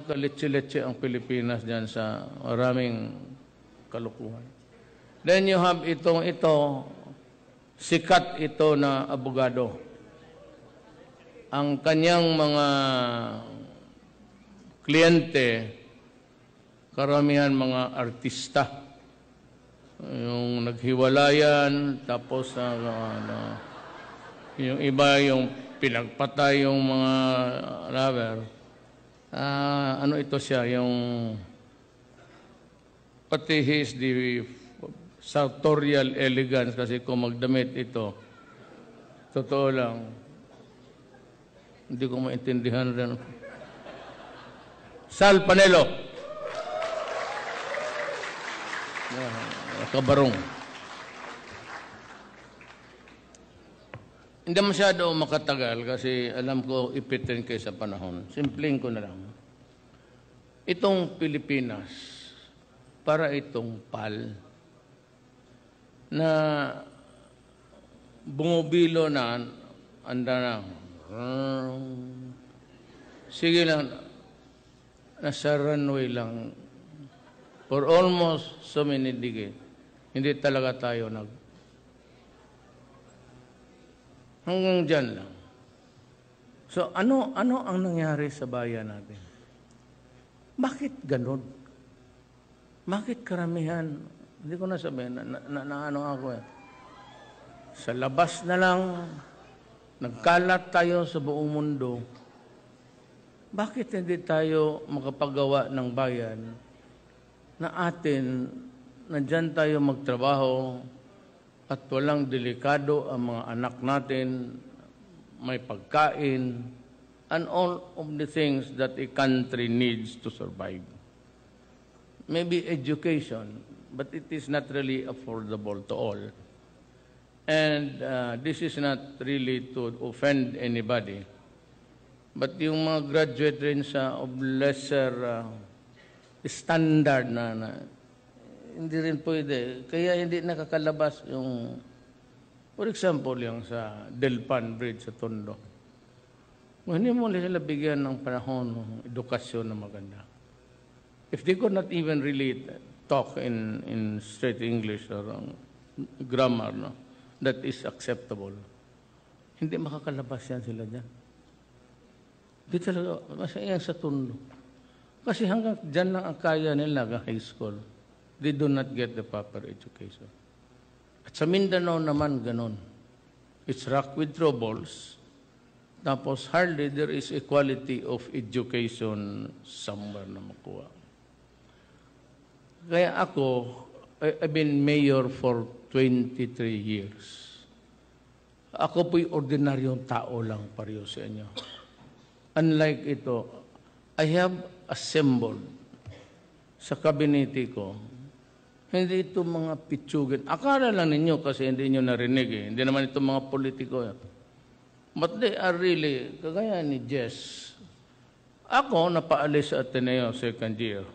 Kalitsi-litsi ang Pilipinas dyan sa maraming kalukuhan. Then you have ito, sikat ito na abogado. Ang kanyang mga kliyente, karamihan mga artista. Yung naghiwalayan, tapos yung iba yung pinagpatay yung mga lover. Ano ito siya, yung pati his the sartorial elegance, kasi kung magdamit ito, totoo lang, hindi ko maintindihan rin. Sal Panelo. Kabarong. Hindi masyado makatagal kasi alam ko ipitin kayo sa panahon. Simpleng ko na lang. Itong Pilipinas, para itong PAL, na bumubilo na, anda na, sige lang, nasa runway lang, for almost so many decades, hindi talaga tayo hanggang dyan lang. So, ano ang nangyari sa bayan natin? Bakit ganun? Bakit karamihan? Hindi ko na sabihin, ano ako eh. Sa labas na lang, nagkalat tayo sa buong mundo. Bakit hindi tayo makapagawa ng bayan na atin, na dyan tayo magtrabaho, at walang delikado ang mga anak natin, may pagkain, and all of the things that a country needs to survive. Maybe education, but it is not really affordable to all. And this is not really to offend anybody. But yung mga graduate rin sa of lesser standard na hindi rin pwede. Kaya hindi nakakalabas yung, for example, yung sa Delpan Bridge sa Tondo. Hindi mo sila bigyan ng panahon ng edukasyon na maganda. If they could not even really talk in straight English or grammar, no, that is acceptable, hindi makakalabas yan sila dyan. Di talaga, masaya sa Tondo. Kasi hanggang dyan lang ang kaya nila hanggang high school. They do not get the proper education. At sa Mindanao naman ganon. It's rock with troubles. Tapos hardly there is equality of education somewhere na makuha. Kaya ako, I've been mayor for 23 years. Ako po'y ordinaryong tao lang pareho sa inyo. Unlike ito, I have assembled sa kabinete ko, hindi ito mga pitsugin. Akala lang ninyo kasi hindi nyo narinig eh. Hindi naman ito mga politiko. But they are really, kagaya ni Jess. Ako, napaalis sa Ateneo second year.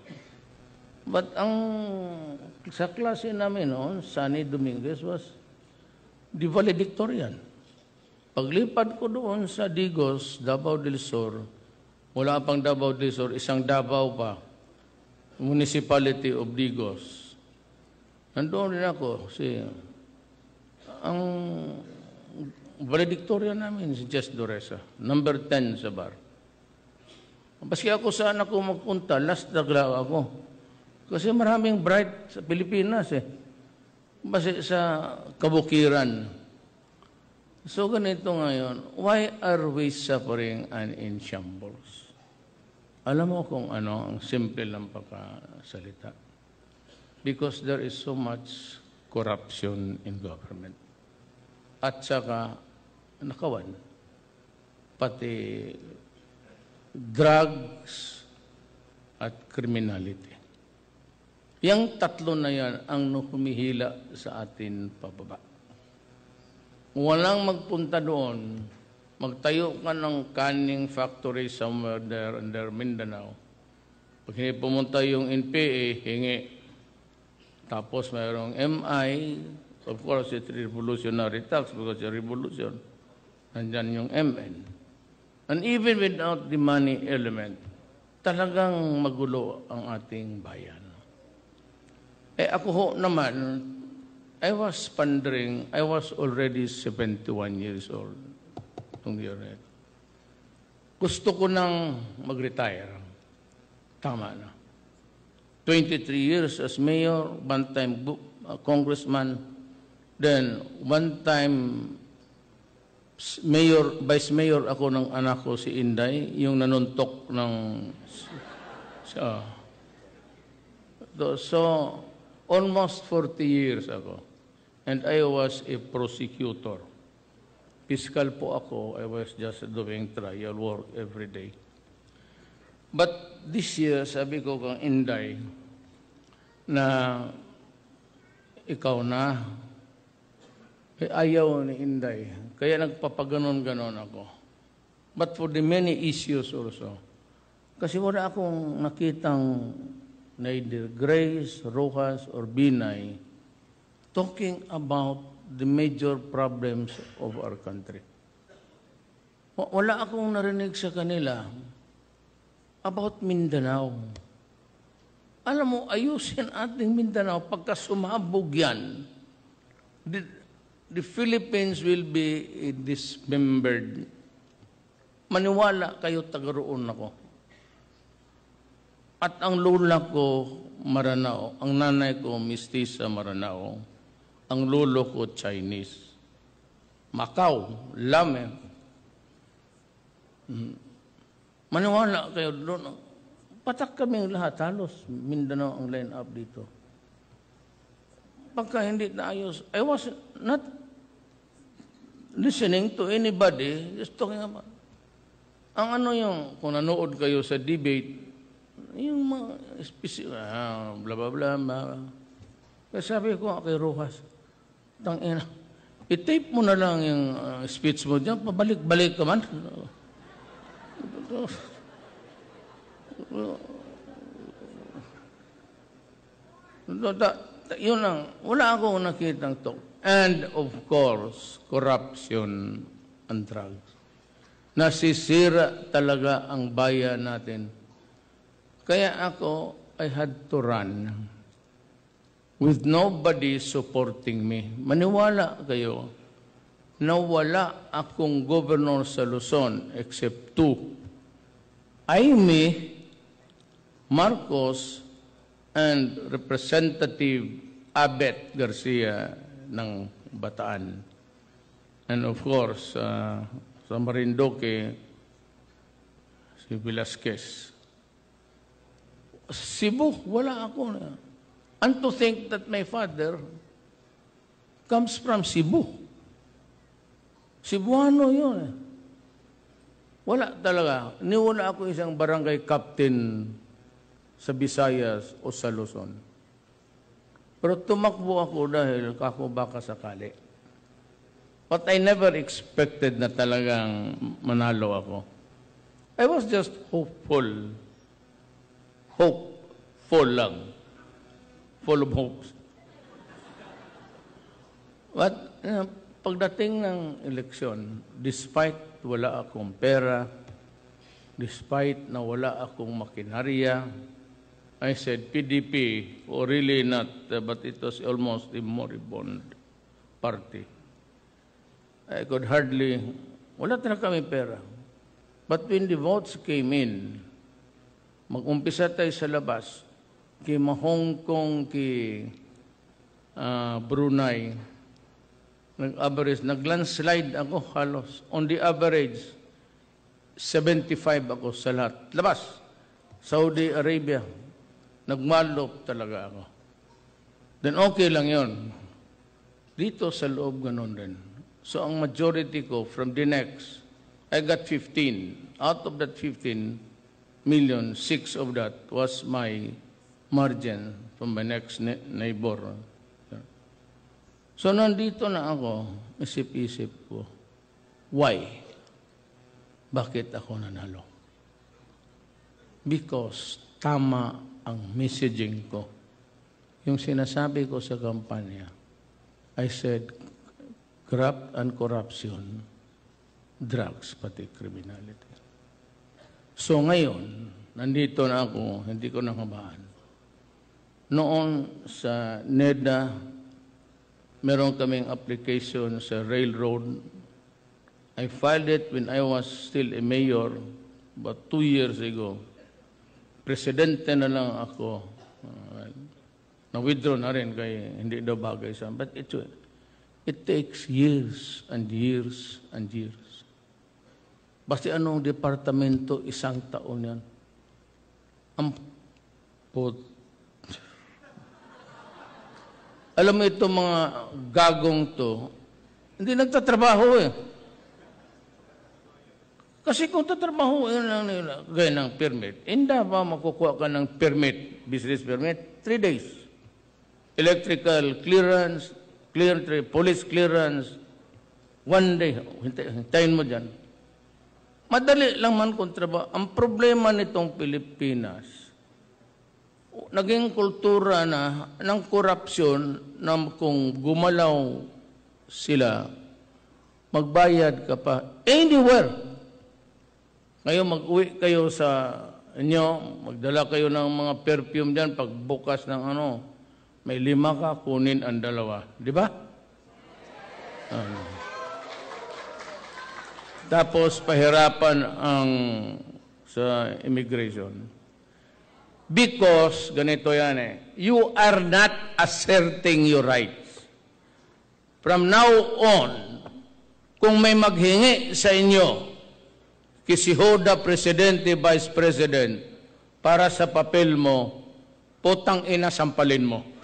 But sa klase namin noon, Sunny Dominguez was the valedictorian. Paglipad ko doon sa Digos, Davao del Sur, wala pang Davao del Sur, isang Davao pa, Municipality of Digos. Nandoon rin ako, ang valedictorian namin, si Jess Doresa, number 10 sa bar. Paski ako saan ako magpunta, last dagla ako. Kasi maraming bright sa Pilipinas eh. Basta sa kabukiran. So ganito ngayon, why are we suffering and in shambles? Alam mo kung ano, ang simple lang pagkasalita. Because there is so much corruption in government. At saka, nakawan, pati drugs at criminality. Yang tatlo na yan ang humihila sa atin pababa. Walang magpunta doon, magtayo ka ng canning factory somewhere there under Mindanao. Pag hindi pumunta yung NPA, hingi. Tapos mayroong MI, of course, it's revolutionary tax because it's a revolution. Nandyan yung MN. And even without the money element, talagang magulo ang ating bayan. Ako ho naman, I was pondering, I was already 71 years old. Gusto ko nang mag-retire. Tama na. 23 years as mayor, one time congressman, then one time mayor, vice mayor ako ng anak ko si Inday, yung nanuntok ng so almost 40 years ako. And I was a prosecutor. Fiscal po ako. I was just doing trial work every day. But this year, sabi ko kang Inday, na ikaw na, ayaw ni Inday. Kaya nagpapaganon-ganon ako. But for the many issues also. Kasi wala akong nakitang neither Grace, Rojas, or Binay talking about the major problems of our country. Wala akong narinig sa kanila about Mindanao. Alam mo, ayusin ating Mindanao. Pagka sumabog yan, the Philippines will be dismembered. Maniwala kayo, taga-roon ako. At ang lola ko, Maranao. Ang nanay ko, Mistisa Maranao. Ang lolo ko, Chinese. Macau, Lame. Maniwala kayo doon. Patak kaming lahat, halos Mindanao ang line-up dito. Pagka hindi naayos, I was not listening to anybody, just talking about. Ang ano yung, kung nanood kayo sa debate, yung mga bla bla bla bla. Kaya sabi ko kay Rojas, tangina, i-tape mo na lang yung speech mo dyan, pabalik-balik ka man. Yun lang, wala akong nakitang talk. And of course, corruption and drugs. Nasisira talaga ang bayan natin. Kaya ako, I had to run with nobody supporting me. Maniwala kayo na wala akong governor sa Luzon except two. Aimee, Marcos, and Representative Abet Garcia ng Bataan. And of course, sa Marinduque, si Velasquez. Cebu, wala ako na. And to think that my father comes from Cebu. Cebuano yun eh. Wala talaga. Niwala ako isang barangay captain sa Visayas o sa Luzon. Pero tumakbo ako dahil kako baka sakali. But I never expected na talagang manalo ako. I was just hopeful. Hopeful lang. Full of hopes. But pagdating ng eleksyon, despite wala akong pera, despite na wala akong makinarya, I said, PDP, or really not, but it was almost a moribund party. I could hardly, wala talaga kami pera. But when the votes came in, mag-umpisa tayo sa labas, kay Hong Kong, kay Brunei, nag-average, nag-landslide ako halos. On the average, 75 ako sa lahat. Labas, Saudi Arabia, nagmalop talaga ako. Then okay lang yon. Dito sa loob ganon din. So ang majority ko from the next, I got 15. Out of that 15 million, 6 of that was my margin from my next neighbor. So nandito na ako, isip-isip ko, why? Bakit ako nanalo? Because tama ang messaging ko. Yung sinasabi ko sa kampanya, I said, graft and corruption, drugs, pati criminality. So ngayon, nandito na ako, hindi ko nakabaan. Noon sa NEDA, meron kaming application sa railroad. I filed it when I was still a mayor, about 2 years ago. Presidente na lang ako. Na-withdraw na rin kaya hindi daw bagay sa. But it takes years and years and years. Basta anong departamento, 1 taon yan. Ang alam mo ito mga gagong to, hindi nagtatrabaho eh. Kasi kung tatrabaho lang nila, gaya ng permit, hindi ba makukuha ka ng permit, business permit, 3 days. Electrical clearance, police clearance, 1 day. Hintayin mo dyan. Madali lang man kung trabaho. Ang problema nitong Pilipinas, naging kultura na ng korupsyon na kung gumalaw sila, magbayad ka pa anywhere. Ngayon mag-uwi kayo sa inyo, magdala kayo ng mga perfume dyan, pagbukas ng may 5 ka, kunin ang 2. Di ba? Tapos pahirapan ang sa immigration. Because, ganito yan you are not asserting your rights. From now on, kung may maghingi sa inyo, kisihoda, Presidente, Vice President, para sa papel mo, putang ina, sampalin mo.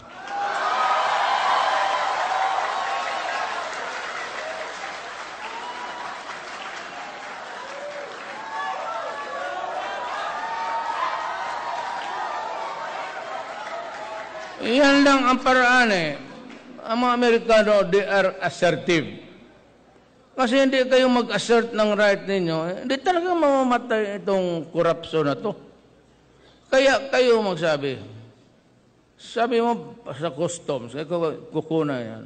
Yan lang ang paraan Ang mga Amerikano, they are assertive. Kasi hindi kayo mag-assert ng right ninyo, hindi talaga mamamatay itong korupsyon na to. Kaya kayo magsabi. Sabi mo sa customs, kukuna yan.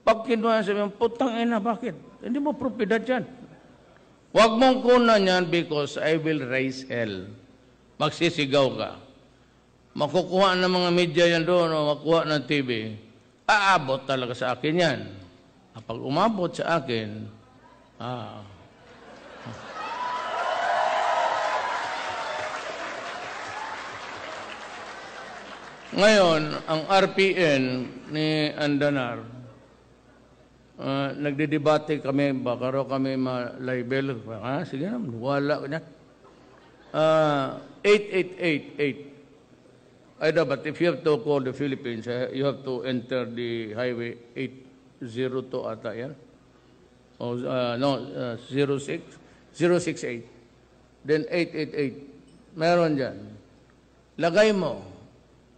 Pag kinuha, sabi mo, putang ina, bakit? Hindi mo propiedad yan. Huwag mong kunan yan because I will raise hell. Magsisigaw ka. Makukuha ng mga media yan doon o makuha ng TV, aabot talaga sa akin yan. Kapag umabot sa akin, Ngayon, ang RPN ni Andanar, nagdidebate kami, baka raw kami ma-libel. Sige na, wala ka niya. 8888. But if you have to call the Philippines, you have to enter the highway 802 ata yan. 068. Then 888. Meron dyan. Lagay mo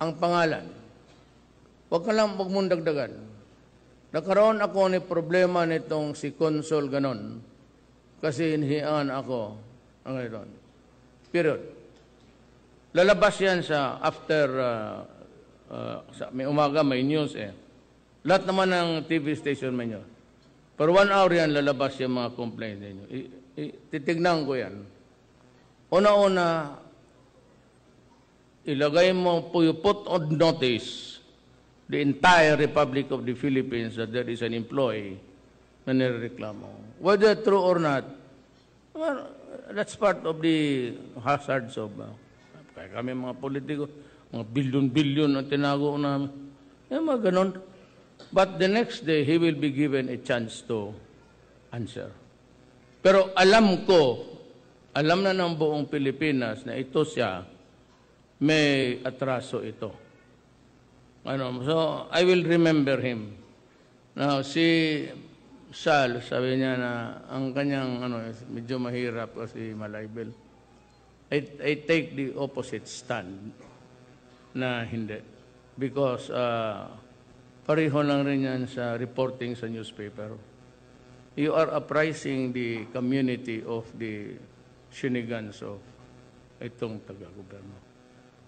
ang pangalan. Huwag mong dagdagan. Nagkaroon ako ni problema nitong si Consul ganon. Kasi inhian ako. Ang ganon. Period. Lalabas yan sa after, may umaga, may news Lahat naman ng TV station may news. Per 1 hour yan, lalabas yung mga complaint ninyo. Titignan ko yan. Una-una, ilagay mo, you put on notice the entire Republic of the Philippines that there is an employee na nireklamo. Whether true or not, well, that's part of the hazards of kaya kami mga politiko, mga bilyon-bilyon ang tinago namin. Mga ganon. But the next day, he will be given a chance to answer. Pero alam na ng buong Pilipinas na ito siya, may atraso ito. So, I will remember him. Now, si Sal, sabi niya na ang kanyang medyo mahirap kasi malaybel. I take the opposite stand na hindi. Because pareho lang rin yan sa reporting sa newspaper. You are apprising the community of the shenanigans of itong taga-gobyerno.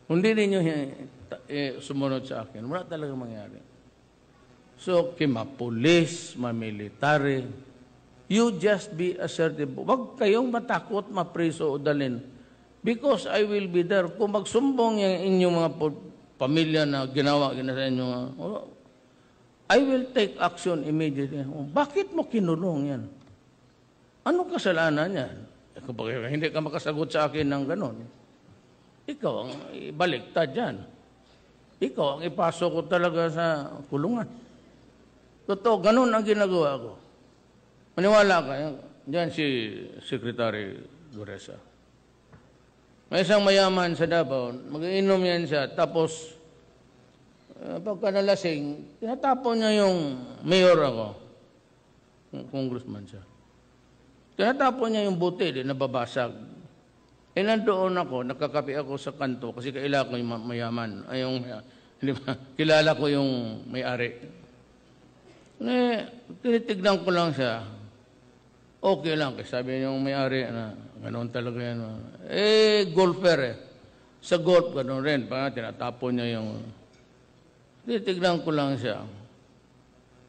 Hindi ninyo sumunod sa akin, wala talaga mangyari. So, kimapulis, mamilitary, you just be assertive. Huwag kayong matakot, mapriso o dalin. Because I will be there. Kung magsumbong yung inyong mga pamilya na ginawa sa inyo, I will take action immediately. Bakit mo kinulong yan? Ano kasalanan yan? Kapag hindi ka makasagot sa akin ng ganon, ikaw ang ibaliktad yan. Ikaw ang ipasok ko talaga sa kulungan. Totoo, ganon ang ginagawa ko. Maniwala ka, yan si Secretary Guresa. May isang mayaman sa Davao, mag-iinom yan siya, tapos pagka nalasing, tinatapon niya yung mayor ako, congressman siya. Tinatapon niya yung butil, nababasag. Nandoon ako, nakakapi ako sa kanto kasi kaila ko yung mayaman. Ay, kilala ko yung may-ari. Tinitignan ko lang siya. Okay lang. Kasi sabi niya yung may-ari na ganoon talaga yan. Golfer eh. Sa golf, ganoon rin. Tinatapon niya yung... Tinitignan ko lang siya.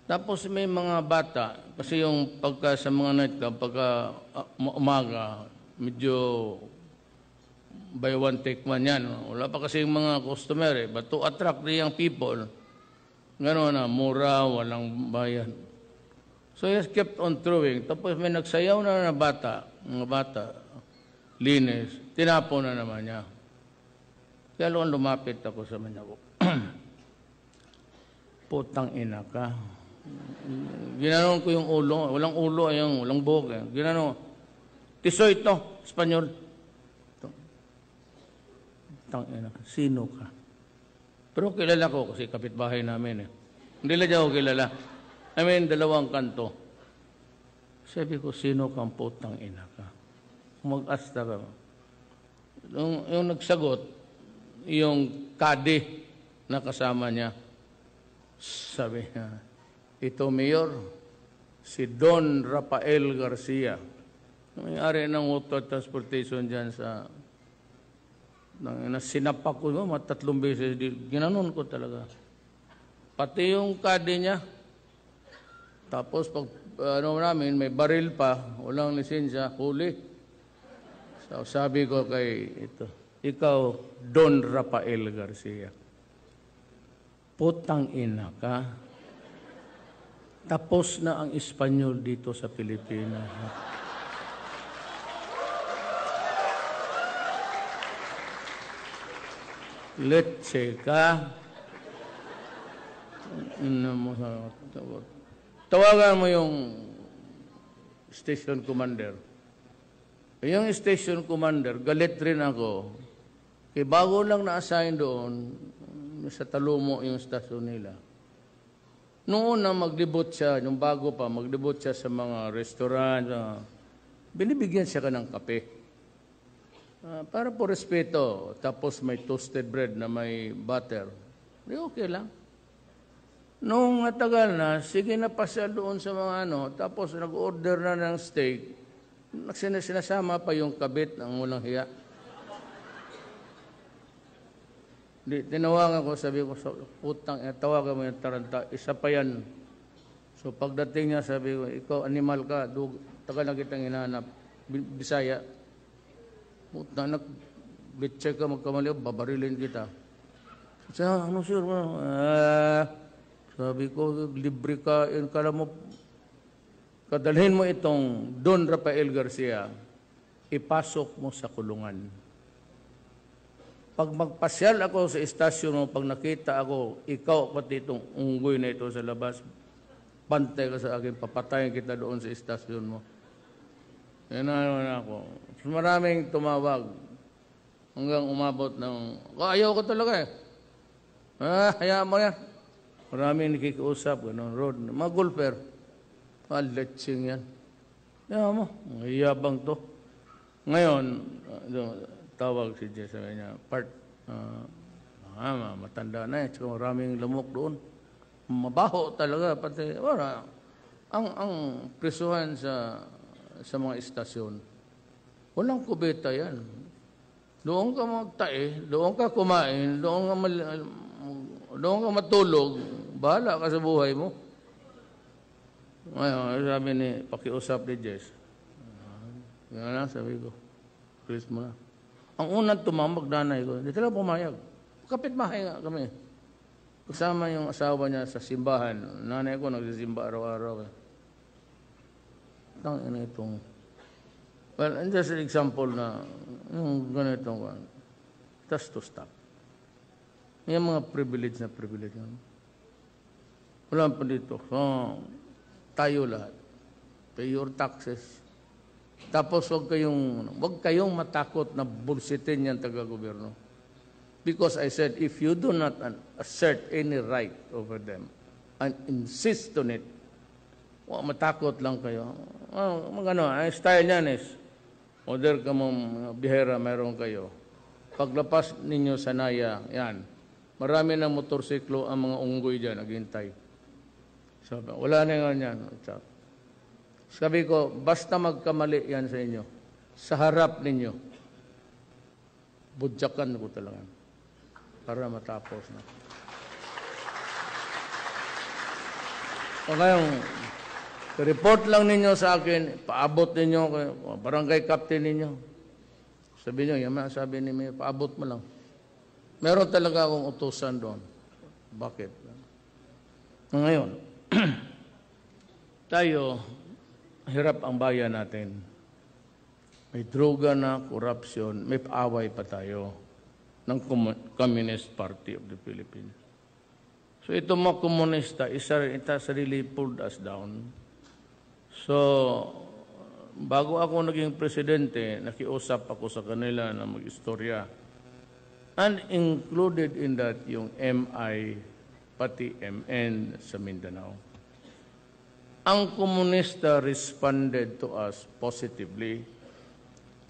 Tapos may mga bata, kasi yung pagka sa mga nightclub, pagka umaga, medyo buy one, take one yan. Wala pa kasi yung mga customer eh. But to attract the young people, gano'n na, mura, walang bayan. So he kept on throwing. Tapos may nagsayaw na bata, mga bata, linis, tinapon na naman niya. Kaya lumapit ako sa kanya. Putang ina ka. Ginanon ko yung ulo. Walang ulo, walang buhok. Ginanon. Tisoy ito, Espanyol. Putang ina ka. Sino ka? Pero kilala ko kasi kapitbahay namin eh. Hindi lang ako kilala. I mean, dalawang kanto. Sabi ko, sino kang putang ina ka? Mag-asta ka. Yung nagsagot, yung kadi na kasama niya, sabi niya, ito, Mayor, si Don Rafael Garcia. May-ari ng water transportation dyan sa... Sinapak ko, mga 3 beses. Ginanon ko talaga. Pati yung kadi niya. Tapos, pag namin, may baril pa, walang lisensya, huli. So, sabi ko kay ito, ikaw, Don Rafael Garcia. Putang ina ka. Tapos na ang Espanyol dito sa Pilipinas. Let's ka. Tawagan mo yung station commander. Yung station commander, galit rin ako. Kaya bago lang na-assign doon, sa Talumo yung stasyon nila. Noon na mag-debut siya, nung bago pa, mag-debut siya sa mga restaurant, binibigyan siya ka ng kape. Para po respeto, tapos may toasted bread na may butter. Okay lang. Nung natagal na, sige na pasyal doon sa mga tapos nag-order na ng steak, sinasama pa yung kabit ng walang hiya. Tinawagan ko, sabi ko, putang, tawagan mo yung taranta, isa pa yan. So pagdating niya, sabi ko, ikaw animal ka, tagal na kitang hinahanap, Bisaya. Putang, nag-check ka, magkamali, babarilin kita. Sabi, ano sir? Sabi ko, libre ka, kala mo, kadalhin mo itong Don Rafael Garcia, ipasok mo sa kulungan. Pag magpasyal ako sa istasyon mo, pag nakita ako, ikaw pati itong unggoy na ito sa labas, pantay ka sa akin, papatayin kita doon sa istasyon mo. Yan na ako. So, maraming tumawag hanggang umabot ng, ayaw ko talaga eh. Hayaan mo yan. Maraming nakikiusap, gano'n, road. Mga golfer, letsing yan. Yan mo, mayabang to. Ngayon, tawag si Jess, sabi niya, matanda na eh, tsaka maraming lamok doon. Mabaho talaga, pati, ang presuhan sa mga istasyon, walang kubeta yan. Doon ka magtae, doon ka kumain, doon ka matulog, bahala ka sa buhay mo. Ngayon, sabi pakiusap ni Jess. Yan lang, sabi ko, Chris mo na. Ang unang tumambag nanay ko, hindi talaga pumayag. Kapitbahay nga kami. Kasama yung asawa niya sa simbahan. Nanay ko nagsisimba araw-araw. Ina itong... Well, and just an example na yung ganitong one. Just to stop. Yung mga privilege na privilege. Wala pa dito. Tayo lahat. Pay your taxes. Tapos wag kayong matakot na bullshitin yan taga-gobyerno. Because I said, if you do not assert any right over them and insist on it, matakot lang kayo. Style niyan is, order ka mong bihera, meron kayo. Paglapas ninyo sa naya, yan. Marami ng motorsiklo ang mga unggoy dyan, naghintay. Sabi, wala na nga yan. Sabi ko, basta magkamali yan sa inyo. Sa harap ninyo, budyakan ko talaga. Para matapos na. O ngayong, report lang ninyo sa akin, paabot ninyo, barangay captain ninyo. Sabi nyo, yaman, sabi ni Mayor, paabot mo lang. Meron talaga akong utusan doon. Bakit? Ngayon, tayo, hirap ang bayan natin. May droga na, corruption, may paaway pa tayo ng Communist Party of the Philippines. So ito mga komunista, it has really pulled us down. So, bago ako naging presidente, nakiusap ako sa kanila na mag-istorya. And included in that yung MI, pati MN sa Mindanao. Ang komunista responded to us positively.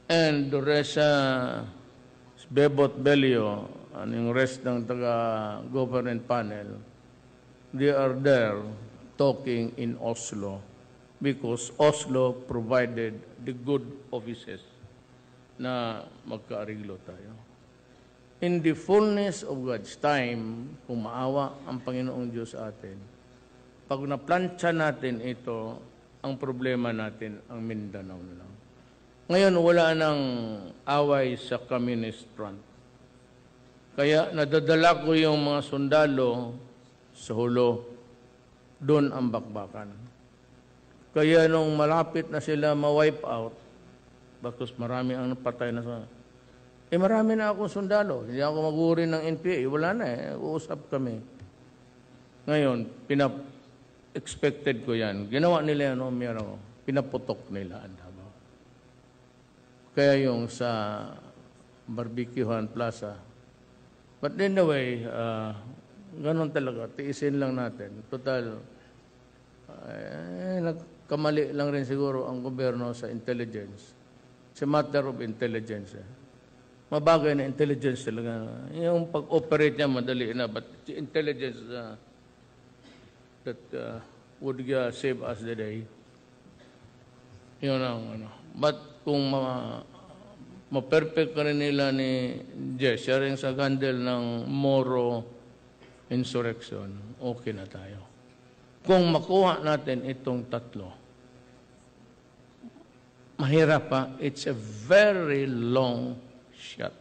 And the rest, Bebot Belio, and yung rest ng taga-government panel, they are there talking in Oslo because Oslo provided the good offices na magkaariglo tayo. In the fullness of God's time, kung maawa ang Panginoong Diyos sa atin, pag naplansya natin ito, ang problema natin ang Mindanao na lang. Ngayon, wala nang away sa Communist Front. Kaya nadadala ko yung mga sundalo sa Hulo, doon ang bakbakan. Kaya nung malapit na sila ma-wipe out, bakos marami ang napatay na sa... marami na akong sundalo. Hindi ako mag-uri ng NPA. Wala na uusap kami. Ngayon, expected ko yan. Ginawa nila yan, pinaputok nila ang Davao. Kaya yung sa Barbecuehan Plaza. But anyway, ganun talaga. Tiisin lang natin. Total, nagkamali lang rin siguro ang gobyerno sa intelligence. It's a matter of intelligence. Mabagay na intelligence talaga. Yung pag-operate niya, madali na. But intelligence that would save us the day. Yun ang But kung ma-perfect ka rin nila ni Jess, siya rin sa handle ng Moro insurrection, okay na tayo. Kung makuha natin itong tatlo, mahirap pa, it's a very long shot.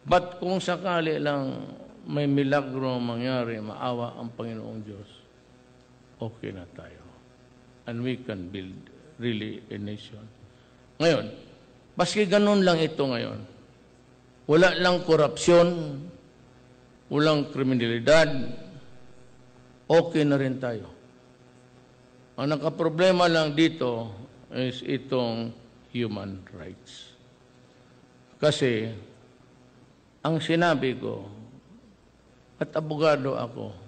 But kung sakali lang may milagro mangyari, maawa ang Panginoong Diyos, okay na tayo. And we can build really a nation. Ngayon, baski ganun lang ito ngayon. Wala lang korupsyon, walang kriminalidad, okay na rin tayo. Ang nakaproblema lang dito is itong human rights. Kasi, ang sinabi ko, at abogado ako,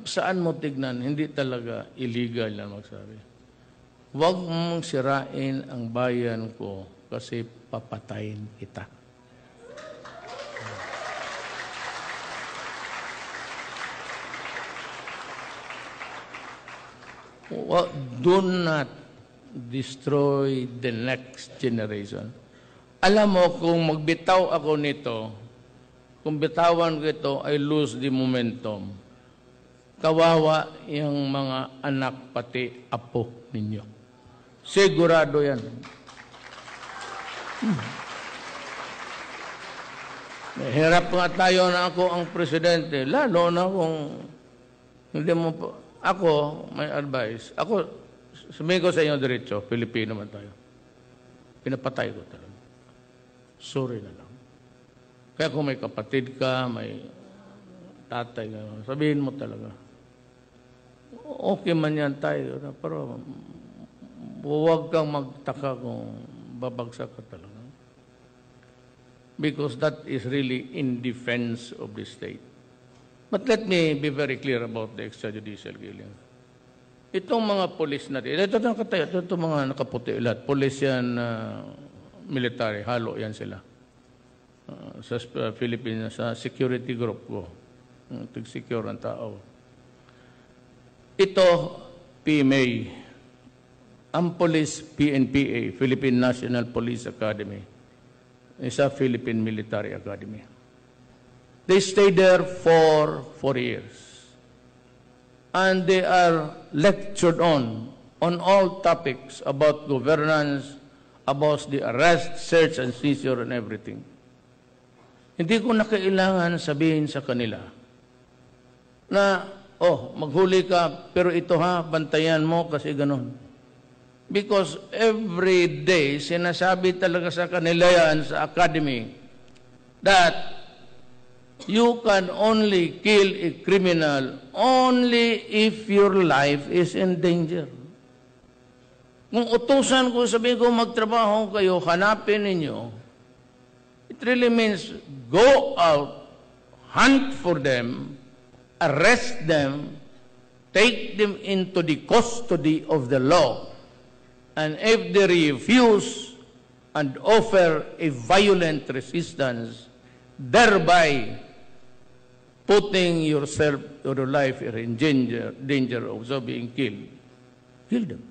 saan mo tignan, hindi talaga illegal na magsabi. Huwag mong sirain ang bayan ko kasi papatayin kita. Do not destroy the next generation. Alam mo, kung magbitaw ako nito, kung bitawan ko ito, I lose the momentum. Kawawa yung mga anak pati apo ninyo. Sigurado yan. Hirap nga tayo na ako ang presidente, lalo na kung hindi mo po. Ako, may advice. Ako, sabihin ko sa inyo diretso, Pilipino man tayo. Pinapatay ko talaga. Sorry na lang. Kaya kung may kapatid ka, may tatay ka, sabihin mo talaga. Okay man yan tayo, pero huwag kang magtaka kung babagsak ka talaga. Because that is really in defense of the state. But let me be very clear about the extrajudicial killing. Itong mga polis natin, ito mga nakaputi lahat, polis yan, military, halo yan sila. Sa Philippines, sa security group ko, tig-secure ang tao. Ito, PMA, ang police, PNPA, Philippine National Police Academy, is a Philippine Military Academy. They stayed there for 4 years. And they are lectured on all topics about governance, about the arrest, search, and seizure, and everything. Hindi ko na kailangan sabihin sa kanila na, maghuli ka, pero ito bantayan mo kasi ganun. Because every day, sinasabi talaga sa kanila yan sa academy that you can only kill a criminal only if your life is in danger. Kung utusan ko, sabihin ko, magtrabaho kayo, hanapin ninyo, it really means go out, hunt for them, arrest them, take them into the custody of the law. And if they refuse and offer a violent resistance, thereby putting yourself or your life in danger of being killed, kill them.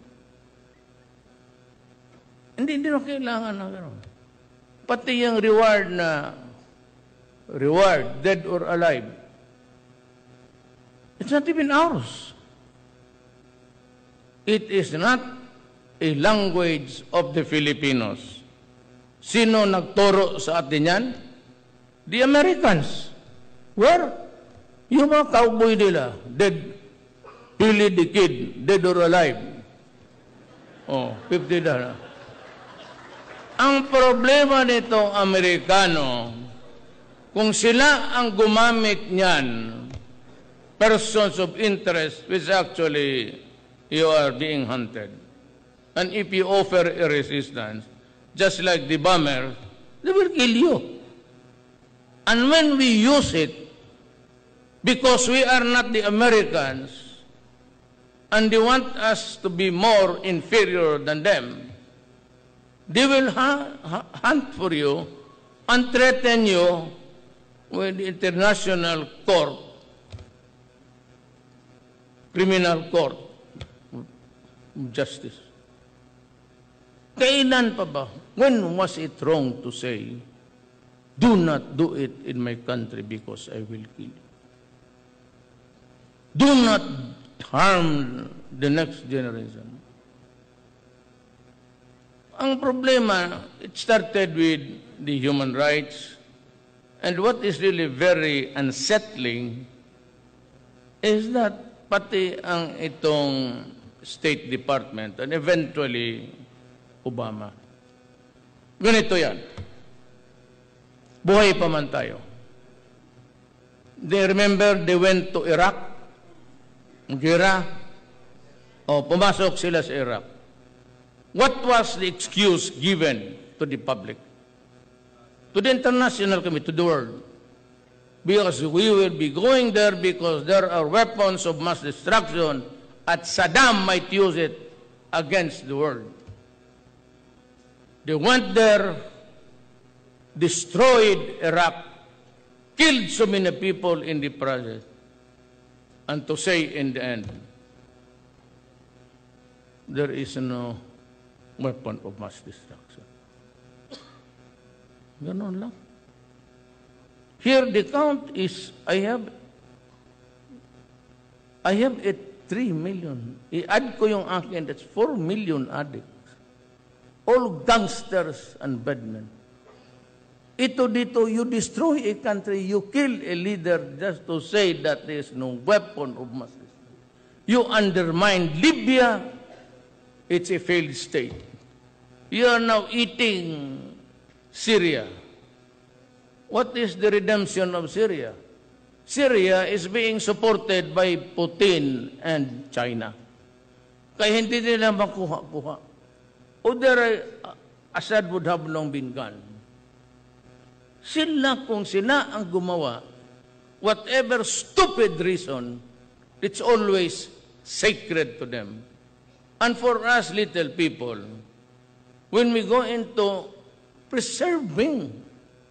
Hindi na kailangan na gano'n. Pati yung reward, dead or alive, it's not even ours. It is not a language of the Filipinos. Sino nagturo sa atin yan? The Americans. Where? Yung mga cowboy nila, dead, Billy the Kid, dead or alive. 50 na. Ang problema nitong Amerikano, kung sila ang gumamit niyan, persons of interest, which actually you are being hunted. And if you offer a resistance, just like the bomber, they will kill you. And when we use it, because we are not the Americans, and they want us to be more inferior than them, they will hunt for you and threaten you with the international court, criminal court of justice. Kailan pa ba? When was it wrong to say, do not do it in my country because I will kill you? Do not harm the next generation. Ang problema, it started with the human rights, and what is really very unsettling is that pati ang itong State Department and eventually Obama. Ganito yan. Buhay pa man tayo. They remember they went to Iraq, Gira, pumasok sila sa Iraq. What was the excuse given to the public? To the international community, to the world? Because we will be going there because there are weapons of mass destruction at Saddam might use it against the world. They went there, destroyed Iraq, killed so many people in the process, and to say in the end, there is no weapon of mass destruction. Ganon lang. Here the count is, I have 3 million. I-add ko yung akin, that's 4 million addicts. all gangsters and badmen. Ito dito, you destroy a country, you kill a leader just to say that there is no weapon of mass destruction. You undermine Libya, it's a failed state. You are now eating Syria. What is the redemption of Syria? Syria is being supported by Putin and China. Kaya hindi nila makuha-kuha. Assad would have long been gone. Kung sila ang gumawa, whatever stupid reason, it's always sacred to them. And for us little people, when we go into preserving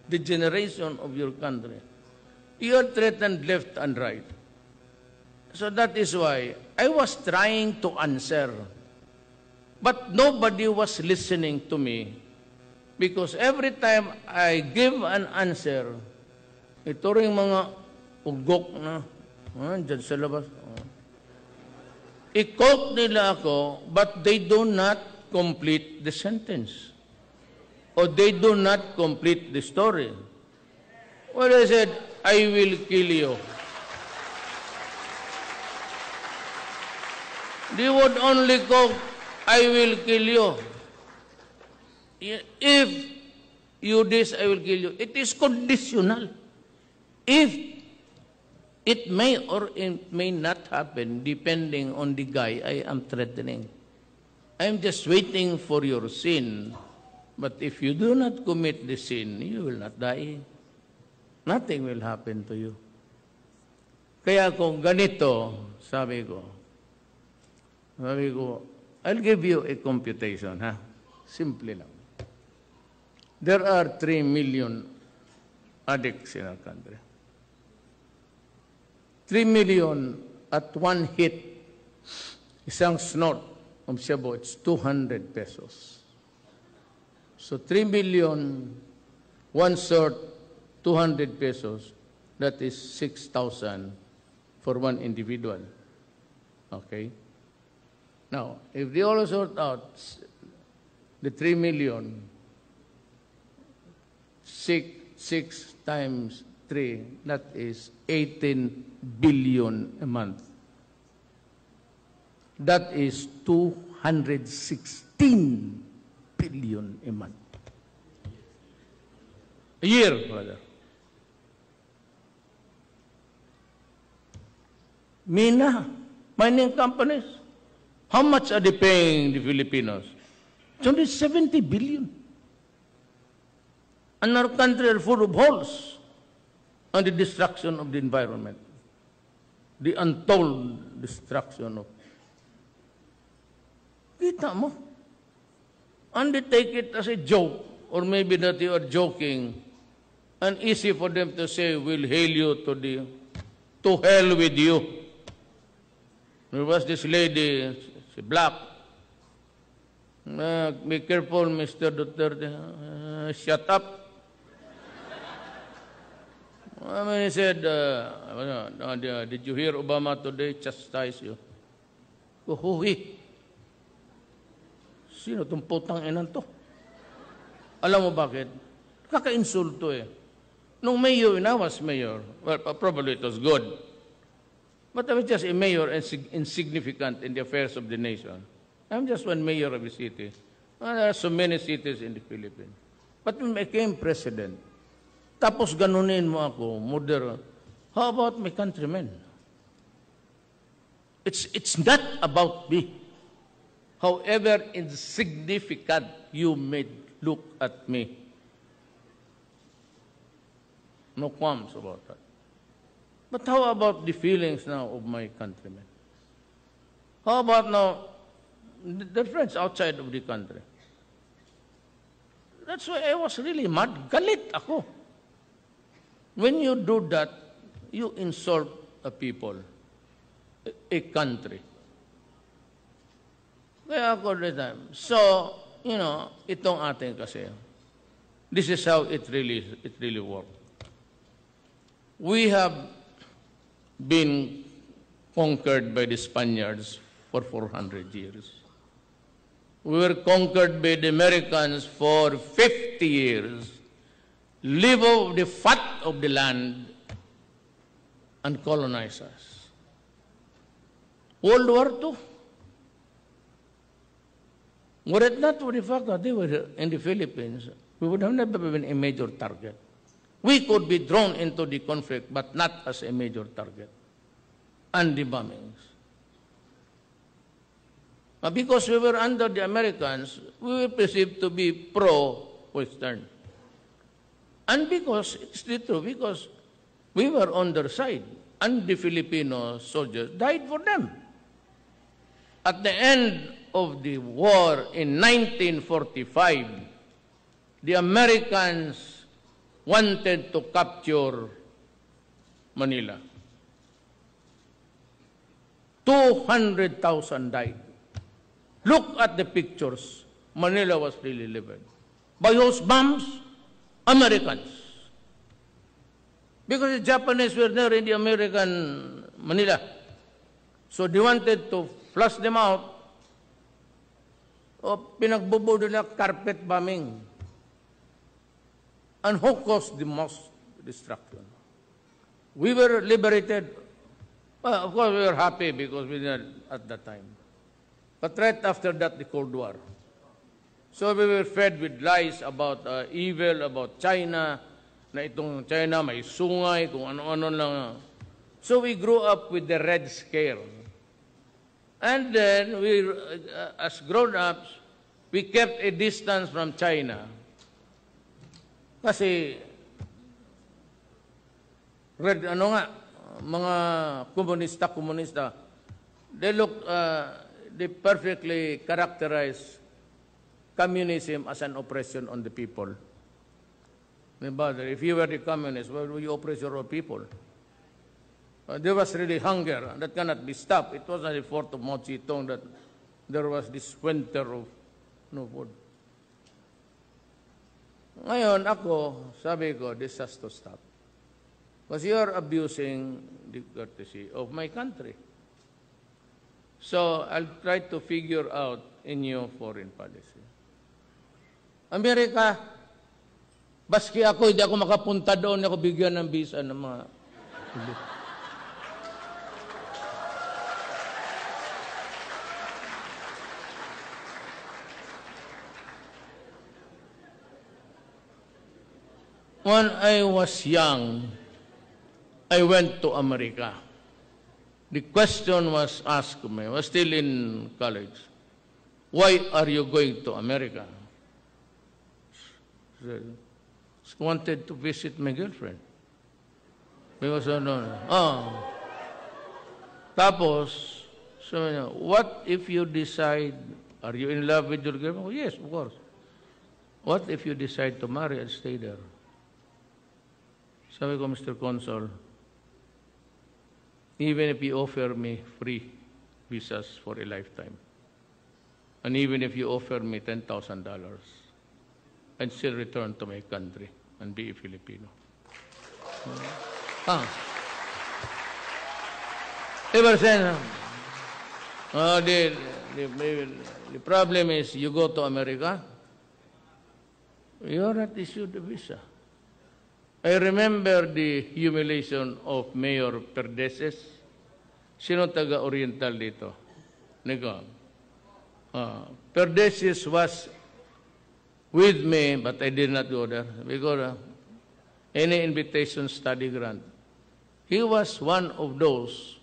the generation of your country, you are threatened left and right. So that is why I was trying to answer, but nobody was listening to me. Because every time I give an answer, ito rin mga ugok na, dyan sa labas. I-quote nila ako, but they do not complete the sentence. Or they do not complete the story. Well, I said, I will kill you. They would only quote, I will kill you. If you this, I will kill you. It is conditional. If it may or it may not happen, depending on the guy I am threatening. I am just waiting for your sin. But if you do not commit the sin, you will not die. Nothing will happen to you. Kaya kung ganito, sabi ko, I'll give you a computation, ha? Simple lang. There are 3 million addicts in our country. 3 million at one hit, isang snort of Shabu, it's 200 pesos. So 3 million, one short, 200 pesos, that is 6,000 for one individual. Okay? Now, if they all sort out the 3 million, 6 times 3, that is 18 billion a month. That is 216 billion a month. A year, brother. Mina, mining companies, how much are they paying the Filipinos? It's only 70 billion. And our country are full of holes and the destruction of the environment. The untold destruction of. Kita mo? And they take it as a joke, or maybe that you are joking, and easy for them to say, we'll hail you to hell with you. There was this lady, she black. Be careful, Mr. Duterte. Shut up. I mean, he said, did you hear Obama today chastise you? Huhi. Sino itong putang inan to? Alam mo bakit? Kaka-insulto eh. Nung mayor, I was mayor. Well, probably it was good. But I was just a mayor and insignificant in the affairs of the nation. I'm just one mayor of a city. Well, there are so many cities in the Philippines. But when I became president, tapos ganunin mo ako, murderer. How about my countrymen? It's not about me. However insignificant you may look at me. No qualms about that. But how about the feelings now of my countrymen? How about now the friends outside of the country? That's why I was really mad. Galit ako. When you do that, you insult a people, a country. Kaya ako the time. So, itong ating kasi, this is how it really works. We have been conquered by the Spaniards for 400 years. We were conquered by the Americans for 50 years, live off the fat of the land, and colonize us. World War II. Were it not for the fact that they were in the Philippines, we would have never been a major target. We could be drawn into the conflict, but not as a major target. And the bombings. Because we were under the Americans, we were perceived to be pro-Western. And because, it's the truth, because we were on their side, and the Filipino soldiers died for them. At the end of the war in 1945, the Americans wanted to capture Manila. 200,000 died. Look at the pictures. Manila was really living. By whose bombs? Americans. Because the Japanese were there in the American Manila. So they wanted to flush them out. O pinagbubo nila carpet bombing. And who caused the most destruction? We were liberated. Well, of course, we were happy because we did at that time. But right after that, the Cold War. So we were fed with lies about evil, about China, na itong China may sungay, kung ano-ano lang. So we grew up with the Red Scare. And then, we, as grown-ups, we kept a distance from China. Kasi, mga komunista, they perfectly characterize communism as an oppression on the people. If you were the communist, why would you oppress your own people? There was really hunger, and that cannot be stopped. It was not the fault of Mao Zedong that there was this winter of no food. Ngayon, sabi ko, this has to stop. Because you are abusing the courtesy of my country. So, I'll try to figure out a new foreign policy. Amerika, baski ako, hindi ako makapunta doon, ako bigyan ng visa ng mga... When I was young, I went to America. The question was asked me, I was still in college, why are you going to America? I wanted to visit my girlfriend. Because Tapos, so, what if you decide, are you in love with your girlfriend? Oh, yes, of course. What if you decide to marry and stay there? Sabi ko, Mr. Consul, even if you offer me free visas for a lifetime, and even if you offer me $10,000, I'd still return to my country and be a Filipino. Ever since, the problem is you go to America, you're not issued a visa. I remember the humiliation of Mayor Perdeses. Sino taga-Oriental dito? Nego. Perdeses was with me, but I did not go there because any invitation study grant. He was one of those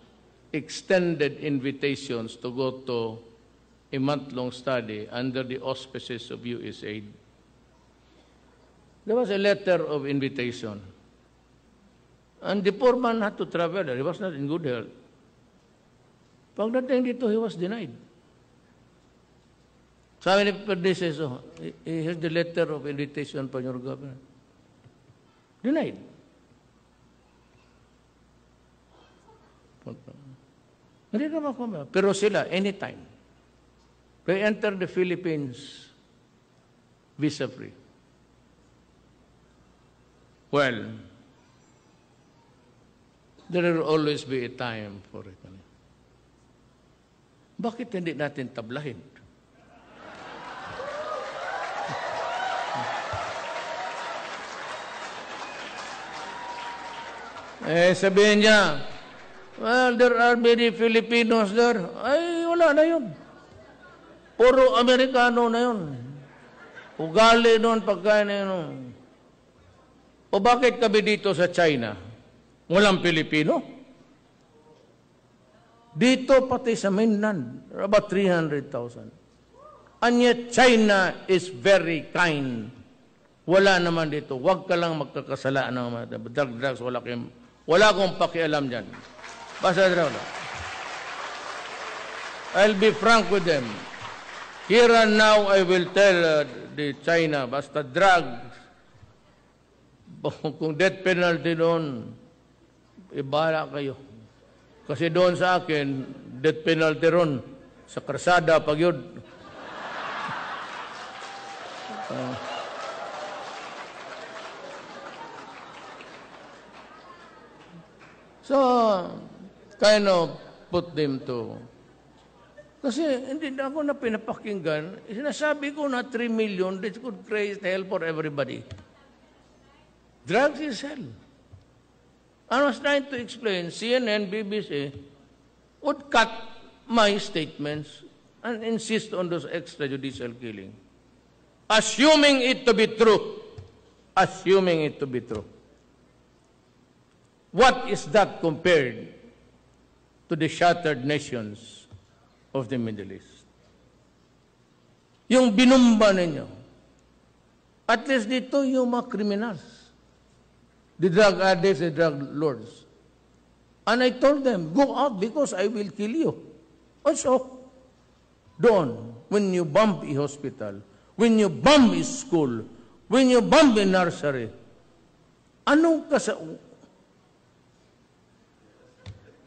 extended invitations to go to a month-long study under the auspices of USAID. There was a letter of invitation. And the poor man had to travel there. He was not in good health. Pagdating dito, he was denied. Sabi ni Perdeses, here's the letter of invitation from your government. Denied. Hindi naman ko. Pero sila, anytime. They enter the Philippines visa-free. Well, there will always be a time for it. Bakit hindi natin tablahin? Sabihin niya, well, there are many Filipinos there. Ay, wala na yun. Puro Amerikano na yun. Ugali doon, pagkain na yun. O bakit kami dito sa China? Walang Pilipino? Dito pati sa mainland, about 300,000. And yet China is very kind. Wala naman dito. Huwag ka lang magkakasala ng mga drugs. Wala akong pakialam dyan. Basta drug. I'll be frank with them. Here and now, I will tell the China, basta drugs, kung death penalty doon, ibala kayo. Kasi doon sa akin, death penalty ron, sa karsada, pag yun. So, kind of put them to... Kasi hindi na ako na pinapakinggan. Sinasabi ko na 3 million, this could create hell for everybody. Drugs is hell. I was trying to explain, CNN, BBC would cut my statements and insist on those extrajudicial killing. Assuming it to be true. Assuming it to be true. What is that compared to the shattered nations of the Middle East? Yung binumba ninyo, at least dito yung mga criminals, the drug addicts, the drug lords. And I told them, go out because I will kill you. Also, doon, when you bomb a hospital, when you bomb a school, when you bomb a nursery, anong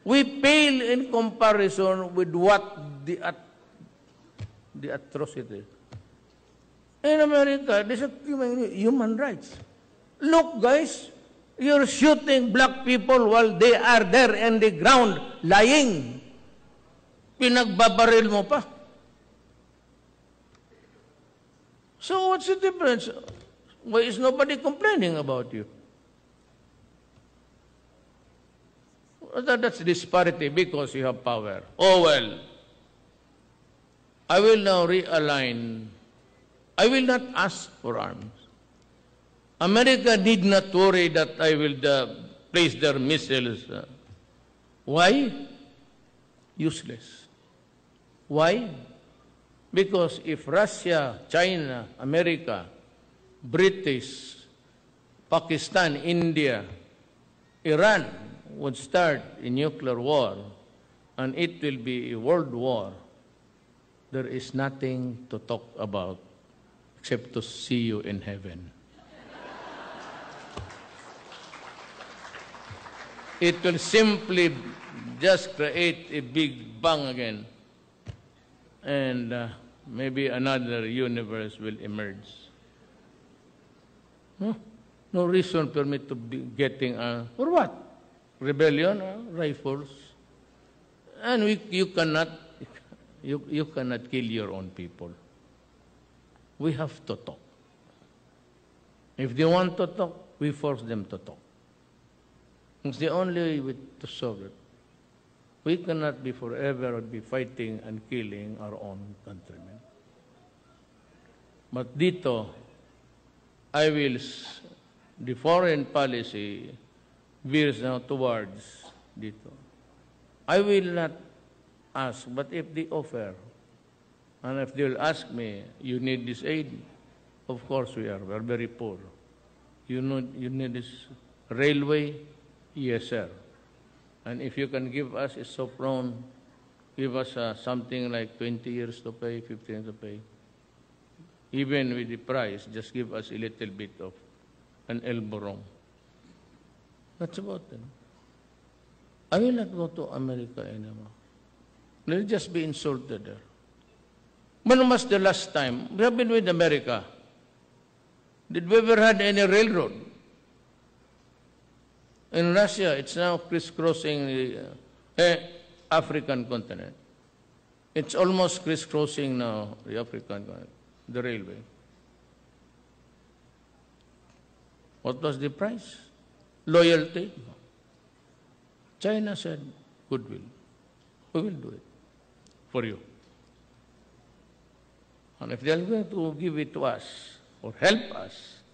we pale in comparison with what the atrocity. In America, this is human rights. Look, guys, you're shooting black people while they are there in the ground, lying. Pinagbabaril mo pa. So what's the difference? Why is nobody complaining about you? That's disparity because you have power. Oh well. I will now realign. I will not ask for arms. America need not worry that I will place their missiles. Why? Useless. Why? Because if Russia, China, America, British, Pakistan, India, Iran would start a nuclear war, and it will be a world war, there is nothing to talk about except to see you in heaven. It will simply just create a big bang again, and maybe another universe will emerge. No reason for me to be getting for what? Rebellion, rifles, and you cannot kill your own people. We have to talk. If they want to talk, we force them to talk. It's the only way to solve it. We cannot be forever be fighting and killing our own countrymen. But dito, the foreign policy veers now towards dito. I will not ask, but if they offer, and if they will ask me, you need this aid? Of course we are. We are very poor. You need this railway? Yes, sir. And if you can give us a soft loan, give us something like 20 years to pay, 15 years to pay. Even with the price, just give us a little bit of an elbow room. That's about it. I will not go to America anymore. They'll just be insulted there. When was the last time? We have been with America. Did we ever had any railroad? In Russia, it's now crisscrossing the African continent. It's almost crisscrossing now the African continent, the railway. What was the price? Loyalty. China said, goodwill. We will do it for you. And if they're going to give it to us or help us,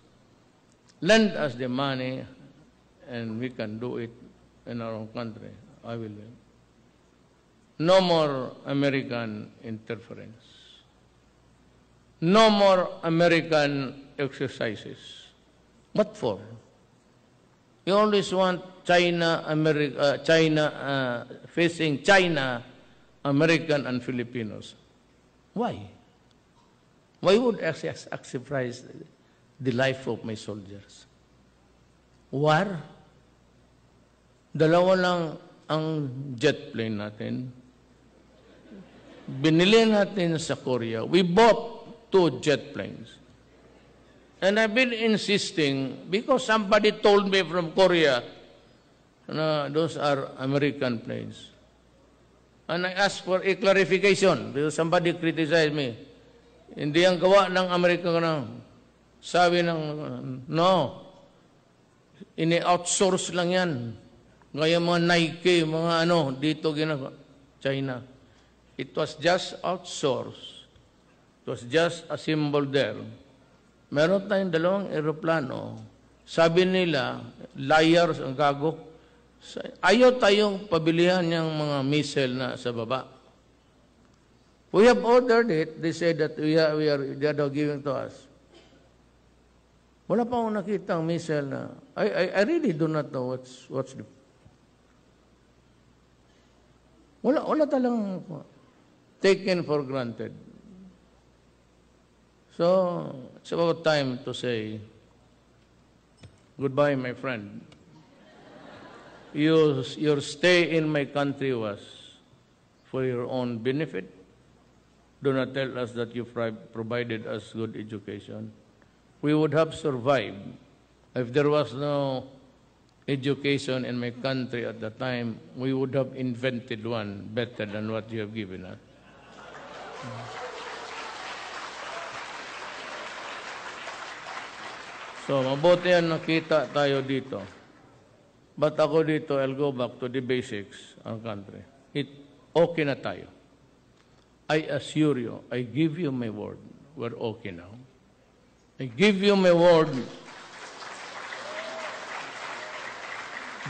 lend us the money and we can do it in our own country, I will. No more American interference. No more American exercises. What for? You always want China, facing China, American, and Filipinos. Why? Why would I sacrifice the life of my soldiers? War? Dalawa lang ang jet plane natin. Binili natin sa Korea. We bought 2 jet planes. And I've been insisting, because somebody told me from Korea, those are American planes. And I asked for a clarification, because somebody criticized me. Hindi ang gawa ng Amerika na. Sabi ng, no, ini-outsource lang yan. Gaya mga Nike, mga dito ginagawa. China. It was just outsourced. It was just a symbol there. Meron tayong 2 aeroplano. Sabi nila, liars ang gago. Ayaw tayong pabilihan ng mga missile na sa baba. We have ordered it. They said that they are giving to us. Wala pa akong nakitang missile na. I really do not know what's the... Wala talang taken for granted. So, it's about time to say, goodbye, my friend. Your stay in my country was for your own benefit. Do not tell us that you provided us good education. We would have survived if there was no education in my country at the time. We would have invented one better than what you have given us. So, mabuti yan nakita tayo dito. But ako dito, I'll go back to the basics ng country. Okay na tayo. I assure you, I give you my word, we're okay now. I give you my word,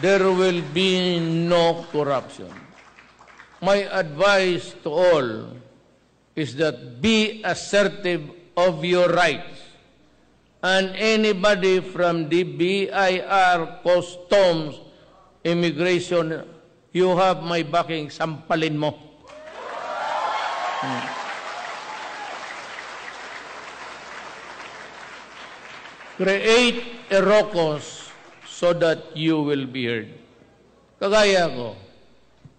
there will be no corruption. My advice to all is that be assertive of your rights. And anybody from the BIR, Customs, Immigration, you have my backing, sampalin mo. Create a raucous so that you will be heard. Kagaya ko,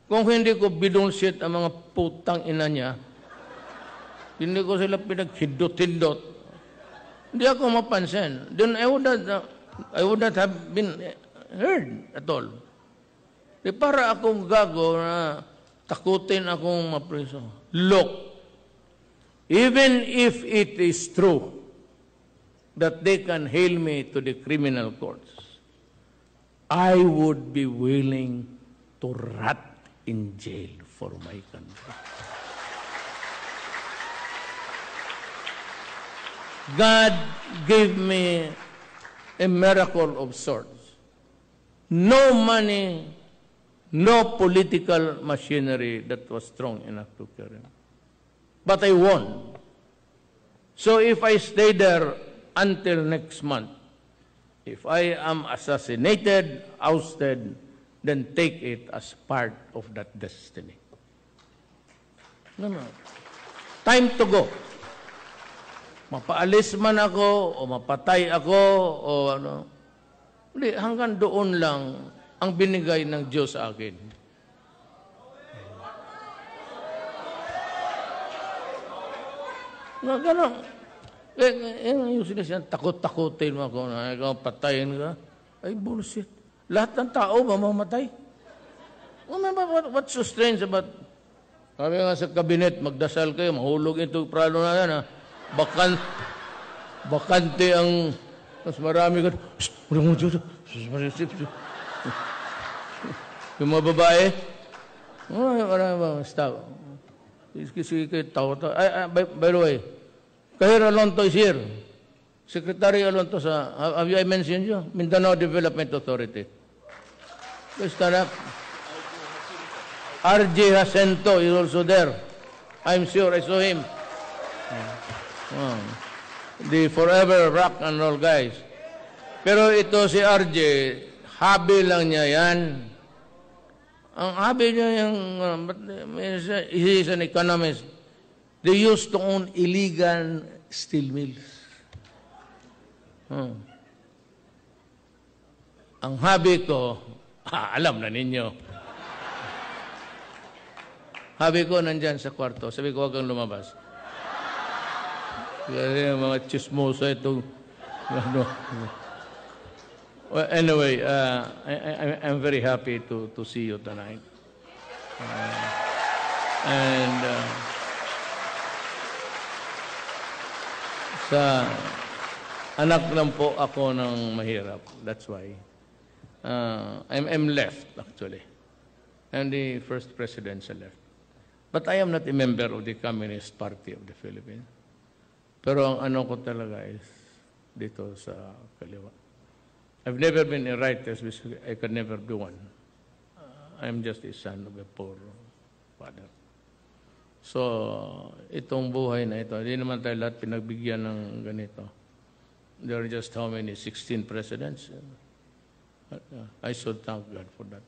kung hindi ko bidulsit ang mga putang ina niya, hindi ko sila pinaghindot-hindot, hindi ako mapansin. Then I would not have been heard at all. Di para akong gago na takutin akong mapreso. Look, even if it is true that they can hail me to the criminal courts, I would be willing to rot in jail for my country. God gave me a miracle of sorts. No money, no political machinery that was strong enough to carry. But I won. So if I stay there until next month, if I am assassinated, ousted, then take it as part of that destiny. No. Time to go. Mapaalis man ako, o mapatay ako, o ano. Hindi, hanggang doon lang ang binigay ng Diyos sa akin. Gano'n. Yung sinasyan, takot-takutin mo ako na ikaw patayin ka. Ay, bullshit. Lahat ng tao mamamatay. What's so strange about... Sabi nga sa kabinet, magdasal kayo, mahulog ito pralo na yan, ha? Bakante ang mas marami ka. Yung mga babae, stop. Sige, tao. By the way, Kahir Alonto is here. Secretary Alonto have I mentioned you? Mindanao Development Authority. Please stand up. RJ Jacinto is also there. I'm sure I saw him. The forever rock and roll guys. Pero ito si RJ, hobby lang niya yan. Ang hobby niya yung, he is an economist. They used to own illegal steel mills. Ang hobby ko, alam na ninyo. Hobby ko nandyan sa kwarto. Sabi ko, huwag kang lumabas. Kasi mga chismosa itong... Well, anyway, I'm very happy to see you tonight. Sa anak lang po ako ng mahirap. That's why. I'm left, actually. I'm the first president sa left. But I am not a member of the Communist Party of the Philippines. Pero ang ano ko talaga is dito sa kaliwa. I've never been a writer because I could never be one. I'm just a son of a poor father. So, itong buhay na ito, hindi naman tayo lahat pinagbigyan ng ganito. There are just how many? 16 presidents? I should thank God for that.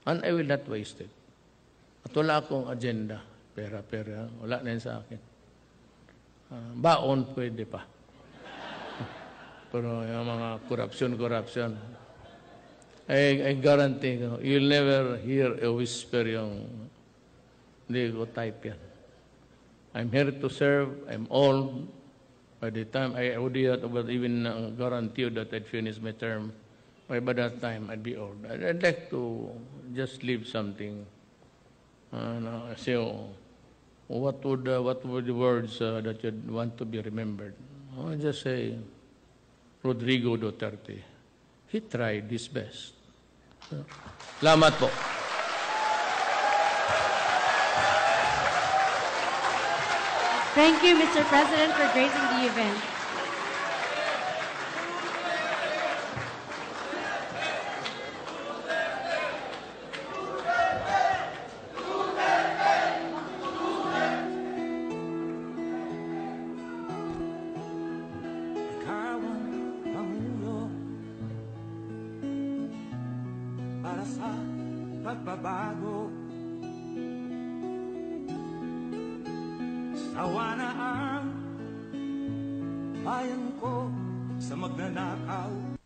And I will not waste it. At wala akong agenda. Pera. Wala na yun sa akin. Baon, pwede pa. Pero yung mga corruption. I guarantee ko, you'll never hear a whisper yung hindi ko type yan. I'm here to serve. I'm old. By the time I would even guarantee you that I'd finish my term, by that time I'd be old. I'd like to just leave something. What would the words that you'd want to be remembered? I'll just say, Rodrigo Duterte. He tried his best. Salamat po. Thank you, Mr. President, for gracing the event. Ikaw ang pangulo para sa pagbabago. Sawa na ang bayan ko sa magnanakaw.